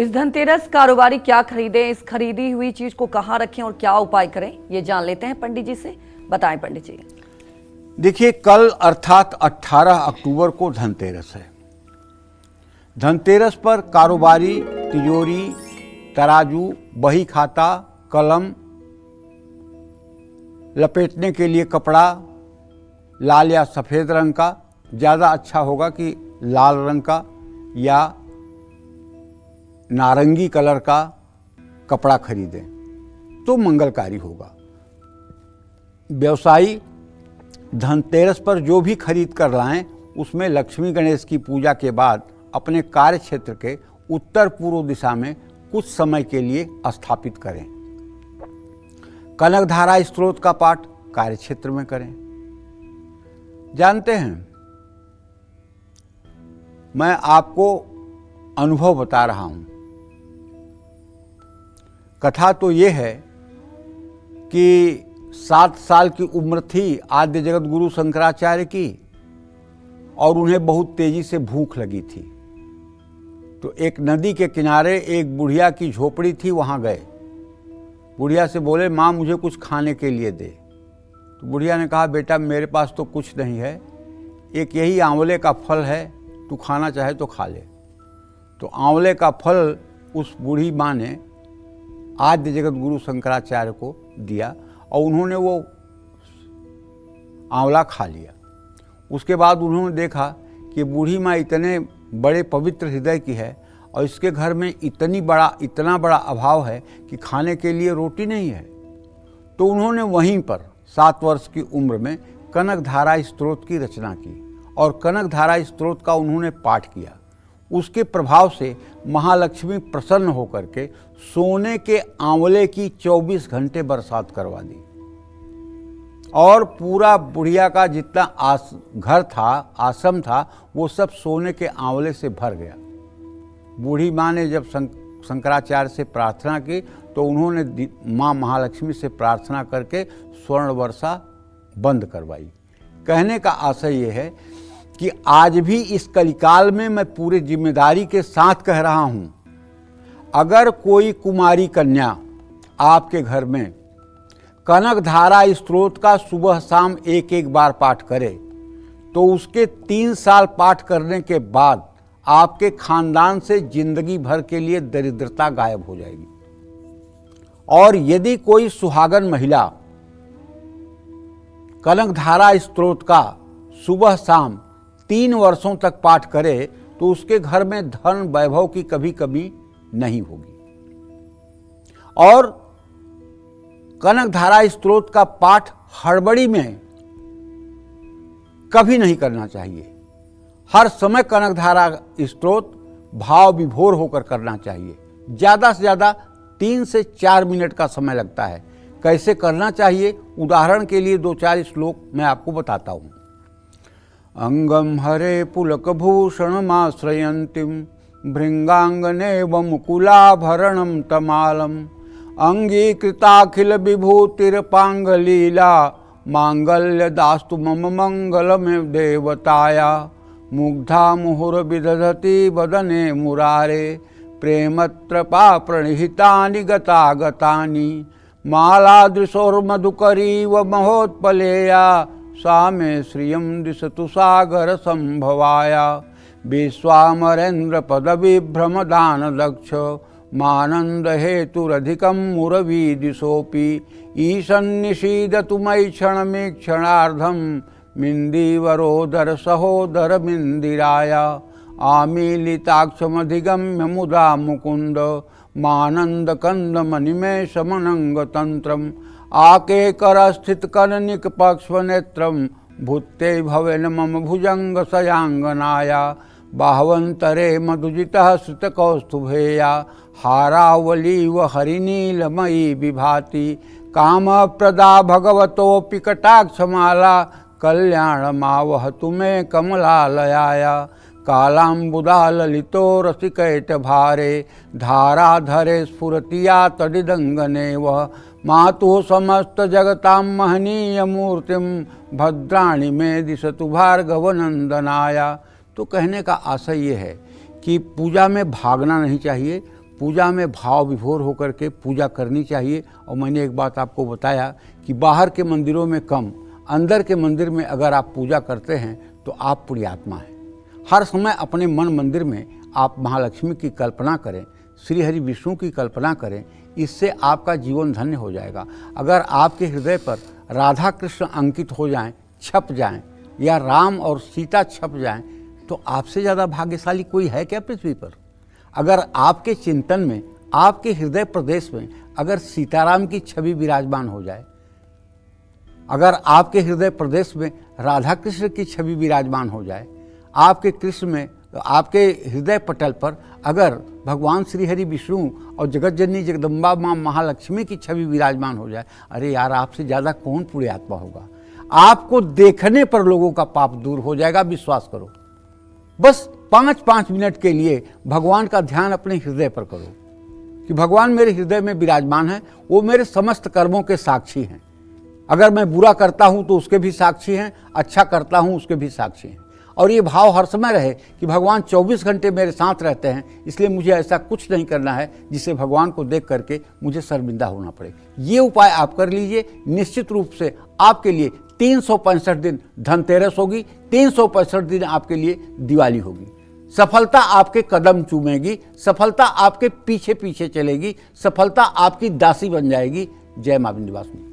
इस धनतेरस कारोबारी क्या खरीदें, इस खरीदी हुई चीज को कहाँ रखें और क्या उपाय करें, ये जान लेते हैं पंडित जी से। बताएं पंडित जी। देखिए, कल अर्थात 18 अक्टूबर को धनतेरस है। धनतेरस पर कारोबारी तिजोरी, तराजू, बही खाता, कलम, लपेटने के लिए कपड़ा लाल या सफ़ेद रंग का, ज़्यादा अच्छा होगा कि लाल रंग का या नारंगी कलर का कपड़ा खरीदें तो मंगलकारी होगा। व्यवसायी धनतेरस पर जो भी खरीद कर लाएं उसमें लक्ष्मी गणेश की पूजा के बाद अपने कार्य क्षेत्र के उत्तर पूर्व दिशा में कुछ समय के लिए स्थापित करें। कनकधारा स्त्रोत का पाठ कार्य क्षेत्र में करें। जानते हैं, मैं आपको अनुभव बता रहा हूं। कथा तो ये है कि 7 साल की उम्र थी आद्य जगत गुरु शंकराचार्य की और उन्हें बहुत तेजी से भूख लगी थी। तो एक नदी के किनारे एक बुढ़िया की झोपड़ी थी, वहां गए। बुढ़िया से बोले, माँ मुझे कुछ खाने के लिए दे। तो बुढ़िया ने कहा, बेटा मेरे पास तो कुछ नहीं है, एक यही आंवले का फल है, तू खाना चाहे तो खा ले। तो आंवले का फल उस बूढ़ी माँ ने आद्य जगत गुरु शंकराचार्य को दिया और उन्होंने वो आंवला खा लिया। उसके बाद उन्होंने देखा कि बूढ़ी माँ इतने बड़े पवित्र हृदय की है और इसके घर में इतना बड़ा अभाव है कि खाने के लिए रोटी नहीं है। तो उन्होंने वहीं पर 7 वर्ष की उम्र में कनकधारा स्त्रोत की रचना की और कनकधारा स्त्रोत का उन्होंने पाठ किया। उसके प्रभाव से महालक्ष्मी प्रसन्न होकर के सोने के आंवले की 24 घंटे बरसात करवा दी और पूरा बुढ़िया का जितना घर था, आश्रम था, वो सब सोने के आंवले से भर गया। बूढ़ी माँ ने जब शंकराचार्य से प्रार्थना की तो उन्होंने माँ महालक्ष्मी से प्रार्थना करके स्वर्ण वर्षा बंद करवाई। कहने का आशय ये है कि आज भी इस कलिकाल में मैं पूरी जिम्मेदारी के साथ कह रहा हूं, अगर कोई कुमारी कन्या आपके घर में कनकधारा स्त्रोत का सुबह शाम एक बार पाठ करे तो उसके 3 साल पाठ करने के बाद आपके खानदान से जिंदगी भर के लिए दरिद्रता गायब हो जाएगी। और यदि कोई सुहागन महिला कनकधारा स्त्रोत का सुबह शाम 3 वर्षों तक पाठ करे तो उसके घर में धन वैभव की कभी कमी नहीं होगी। और कनकधारा स्त्रोत का पाठ हड़बड़ी में कभी नहीं करना चाहिए। हर समय कनकधारा स्त्रोत भाव विभोर होकर करना चाहिए। ज़्यादा से ज़्यादा 3 से 4 मिनट का समय लगता है। कैसे करना चाहिए, उदाहरण के लिए 2-4 श्लोक मैं आपको बताता हूँ। अंगम हरे पुलकभूषणमाश्रयन्तीं भृंगांगनेव मुकुलाभरणं तमालम् अंगीकृताखिल विभूतिरपांगलीला मांगल्यदास्तु मम मंगलमेव देवताया मुग्धा मुहुर्विदधति वदने मुरारे प्रेमत्रपा प्रणिहितानि गतागतानि मालादृशोर्मधुकरीव महोत्पलेया सा मे श्रियं दिशतु सागर संभवाया विश्वामरेन्द्र पदविभ्रमदान दक्ष मानंद हेतुरधिकं मुरवी दिशोपि ईशन्निषीदतु मयि क्षणमीक्षणार्धं मिन्दीवरोदर सहोदर मिन्दिराया आमीलिताक्षमधिगम्य मुदा मुकुंद मानंद कंद मणिमेष मनंग तंत्रम आके कर स्थित कननिक पक्ष्व नेत्रम भूते भवेन मम भुजंग सयांगनाया बाहवंतरे मधुजितः श्रुत कौस्तुभेया हारावलीव हरिनीलमयी विभाति काम प्रदा भगवतोऽपि कटाक्षमाला कल्याणमावहतु मे कमलालयाया कालाम्बुदा ललितो रसिकैट भारे धाराधरे स्फुरतिया तडिदंगनेव मातुः समस्त जगतां महनीय मूर्तिम भद्राणि में दिशतु भार्गवनंदनाया। तो कहने का आशय ये है कि पूजा में भागना नहीं चाहिए, पूजा में भाव विभोर होकर के पूजा करनी चाहिए। और मैंने एक बात आपको बताया कि बाहर के मंदिरों में कम, अंदर के मंदिर में अगर आप पूजा करते हैं तो आप पुण्यात्मा हैं। हर समय अपने मन मंदिर में आप महालक्ष्मी की कल्पना करें, श्री हरि विष्णु की कल्पना करें, इससे आपका जीवन धन्य हो जाएगा। अगर आपके हृदय पर राधा कृष्ण अंकित हो जाएं, छप जाएं, या राम और सीता छप जाएं, तो आपसे ज़्यादा भाग्यशाली कोई है क्या पृथ्वी पर? अगर आपके चिंतन में, आपके हृदय प्रदेश में अगर सीताराम की छवि विराजमान हो जाए, अगर आपके हृदय प्रदेश में राधा कृष्ण की छवि विराजमान हो जाए, आपके कृष्ण में, आपके हृदय पटल पर अगर भगवान श्री हरि विष्णु और जगत जननी जगदम्बा माँ महालक्ष्मी की छवि विराजमान हो जाए, अरे यार, आपसे ज़्यादा कौन पुण्यात्मा होगा? आपको देखने पर लोगों का पाप दूर हो जाएगा, विश्वास करो। बस 5-5 मिनट के लिए भगवान का ध्यान अपने हृदय पर करो कि भगवान मेरे हृदय में विराजमान है, वो मेरे समस्त कर्मों के साक्षी हैं। अगर मैं बुरा करता हूँ तो उसके भी साक्षी हैं, अच्छा करता हूँ उसके भी साक्षी हैं। और ये भाव हर समय रहे कि भगवान 24 घंटे मेरे साथ रहते हैं, इसलिए मुझे ऐसा कुछ नहीं करना है जिससे भगवान को देख करके मुझे शर्मिंदा होना पड़े। ये उपाय आप कर लीजिए, निश्चित रूप से आपके लिए 365 दिन धनतेरस होगी, 365 दिन आपके लिए दिवाली होगी। सफलता आपके कदम चूमेगी, सफलता आपके पीछे पीछे चलेगी, सफलता आपकी दासी बन जाएगी। जय मां विंध्यवासिनी।